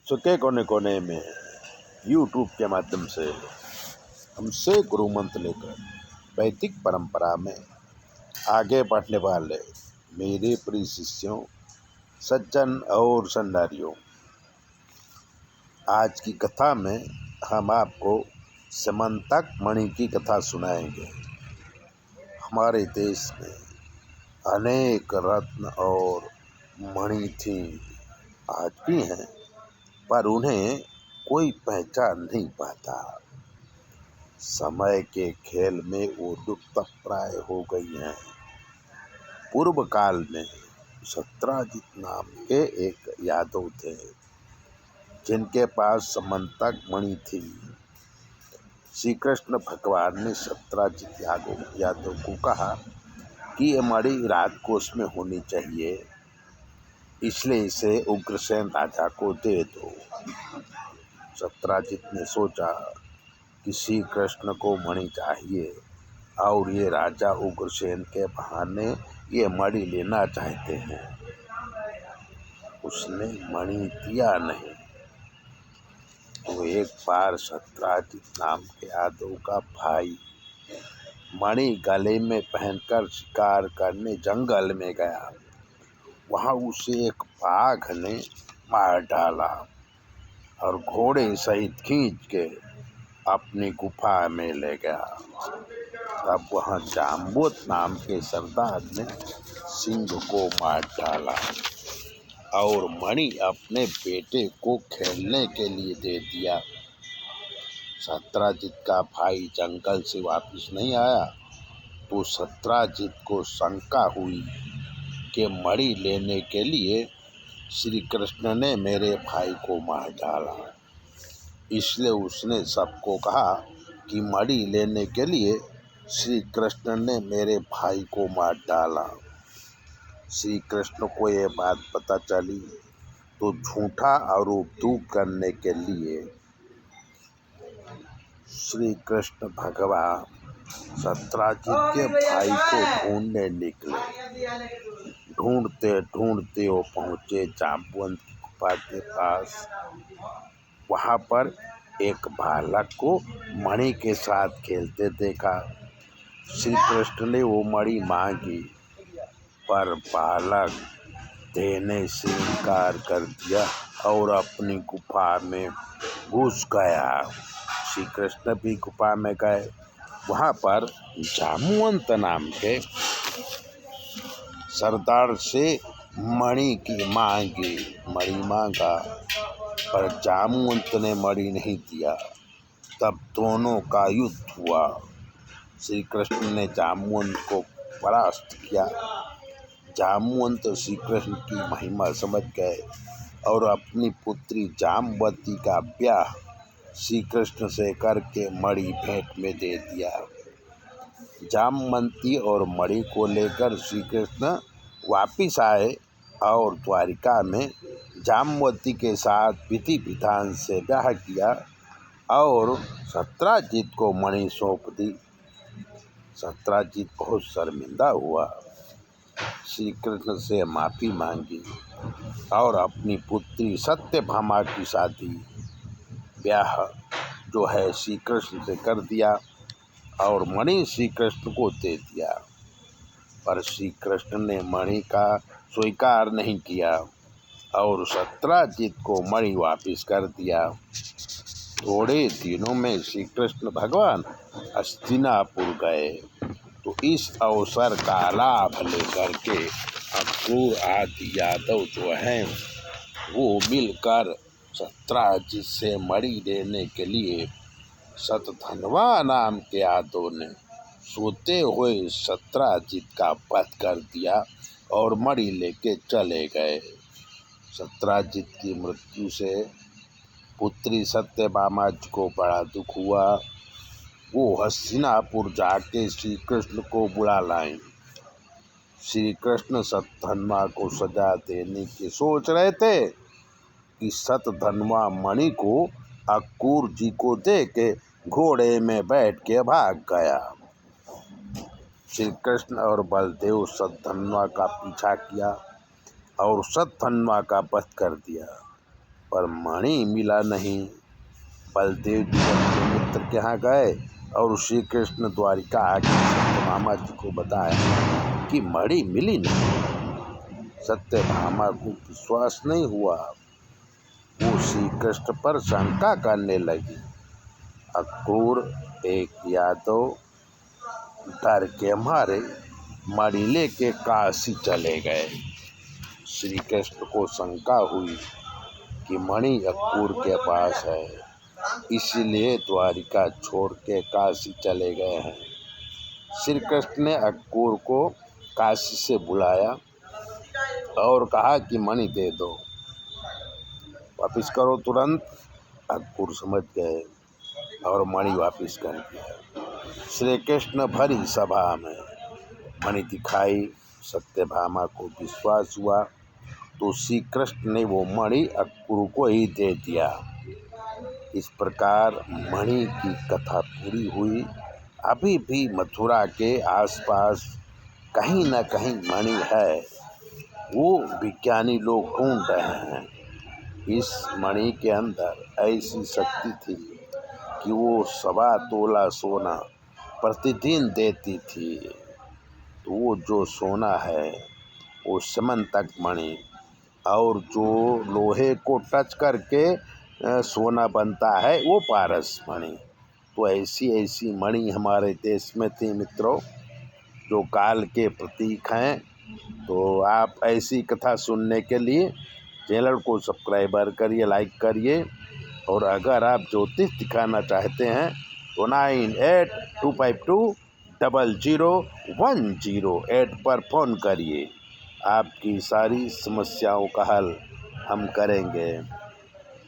विश्व के कोने कोने में यूट्यूब के माध्यम से हमसे गुरु मंत्र लेकर वैदिक परंपरा में आगे बढ़ने वाले मेरे प्रिय शिष्यों, सज्जन और संडारियों, आज की कथा में हम आपको समंतक मणि की कथा सुनाएंगे। हमारे देश में अनेक रत्न और मणि थी, आज भी हैं, पर उन्हें कोई पहचान नहीं पाता। समय के खेल में वो लुप्त प्राय हो गई हैं। पूर्व काल में सत्राजित नाम के एक यादव थे, जिनके पास समंतक मणि थी। श्री कृष्ण भगवान ने सत्राजित यादव को कहा कि ये मणि राजकोष में होनी चाहिए, इसलिए इसे उग्रसेन राजा को दे दो। सत्राजित ने सोचा कि श्री कृष्ण को मणि चाहिए और ये राजा उग्रसेन के बहाने ये मणि लेना चाहते हैं। उसने मणि दिया नहीं। तो एक बार सत्राजित नाम के यादव का भाई मणि गले में पहनकर शिकार करने जंगल में गया। वहाँ उसे एक बाघ ने मार डाला और घोड़े सहित खींच के अपनी गुफा में ले गया। तब वहाँ जाम्बुत नाम के सरदार ने सिंह को मार डाला और मणि अपने बेटे को खेलने के लिए दे दिया। सत्राजित का भाई जंगल से वापस नहीं आया तो सत्राजित को शंका हुई कि मणि लेने के लिए श्री कृष्ण ने मेरे भाई को मार डाला। इसलिए उसने सबको कहा कि मणि लेने के लिए श्री कृष्ण ने मेरे भाई को मार डाला। श्री कृष्ण को ये बात पता चली तो झूठा आरोप दूर करने के लिए श्री कृष्ण भगवान सत्राजित के भाई को ढूंढने निकले। ढूंढते ढूंढते वो पहुँचे जाम्बुवंत की गुफा के पास। वहाँ पर एक बालक को मणि के साथ खेलते देखा। श्री कृष्ण ने वो मणि मांगी, पर बालक देने से इनकार कर दिया और अपनी गुफा में घुस गया। श्री कृष्ण भी गुफा में गए। वहाँ पर जाम्बुवंत नाम के सरदार से मणि की मणि मांगा, पर जाम्बुवंत ने मणि नहीं दिया। तब दोनों का युद्ध हुआ। श्री कृष्ण ने जाम्बुवंत को परास्त किया। जाम्बुवंत श्री कृष्ण की महिमा समझ गए और अपनी पुत्री जाम्बवती का ब्याह श्री कृष्ण से करके मणि भेंट में दे दिया। जाम्बवती और मणि को लेकर श्री कृष्ण वापिस आए और द्वारिका में जाम्बवती के साथ विधि विधान से ब्याह किया और सत्राजित को मणि सौंप दी। सत्राजित बहुत शर्मिंदा हुआ, श्री कृष्ण से माफ़ी मांगी और अपनी पुत्री सत्यभामा की शादी ब्याह जो है श्री कृष्ण से कर दिया और मणि श्री कृष्ण को दे दिया। पर श्री कृष्ण ने मणि का स्वीकार नहीं किया और सत्राजित को मणि वापिस कर दिया। थोड़े दिनों में श्री कृष्ण भगवान हस्तिनापुर गए तो इस अवसर का लाभ लेकर के अक्रूर आदि यादव जो हैं वो मिलकर सत्राजित से मणि लेने के लिए सतधनवा नाम के यादव ने सोते हुए सत्राजित का वध कर दिया और मणि लेके चले गए। सत्राजित की मृत्यु से पुत्री सत्यभामा जी को बड़ा दुख हुआ। वो हस्तिनापुर जाके श्री कृष्ण को बुला लाए। श्री कृष्ण सतधनवा को सजा देने की सोच रहे थे कि सतधनवा मणि को अक्रूर जी को दे के घोड़े में बैठ के भाग गया। श्री कृष्ण और बलदेव सतधनवा का पीछा किया और सतधनवा का वध कर दिया, पर मणि मिला नहीं। बलदेव जी अपने मित्र के यहाँ गए और श्री कृष्ण द्वारिका आके सत्यभामा जी को बताया कि मणि मिली नहीं। सत्यभामा को विश्वास नहीं हुआ, वो श्री कृष्ण पर शंका करने लगी। अक्रूर एक यादव डर के मारे मणि लेके काशी चले गए। श्री कृष्ण को शंका हुई कि मणि अक्रूर के पास है, इसलिए द्वारिका छोड़ के काशी चले गए हैं। श्री कृष्ण ने अक्रूर को काशी से बुलाया और कहा कि मणि दे दो, वापिस करो तुरंत। अक्रूर समझ गए और मणि वापिस कर दिया। श्री कृष्ण भरी सभा में मणि दिखाई। सत्यभामा को विश्वास हुआ तो श्री कृष्ण ने वो मणि अक्रूर को ही दे दिया। इस प्रकार मणि की कथा पूरी हुई। अभी भी मथुरा के आसपास कहीं न कहीं मणि है, वो विज्ञानी लोग ढूंढ रहे हैं। इस मणि के अंदर ऐसी शक्ति थी कि वो 1.25 तोला सोना प्रतिदिन देती थी। तो वो जो सोना है वो समंतक मणि, और जो लोहे को टच करके सोना बनता है वो पारस मणि। तो ऐसी ऐसी मणि हमारे देश में थी मित्रों, जो काल के प्रतीक हैं। तो आप ऐसी कथा सुनने के लिए चैनल को सब्सक्राइबर करिए, लाइक करिए। और अगर आप ज्योतिष दिखाना चाहते हैं तो 9825200108 पर फ़ोन करिए। आपकी सारी समस्याओं का हल हम करेंगे।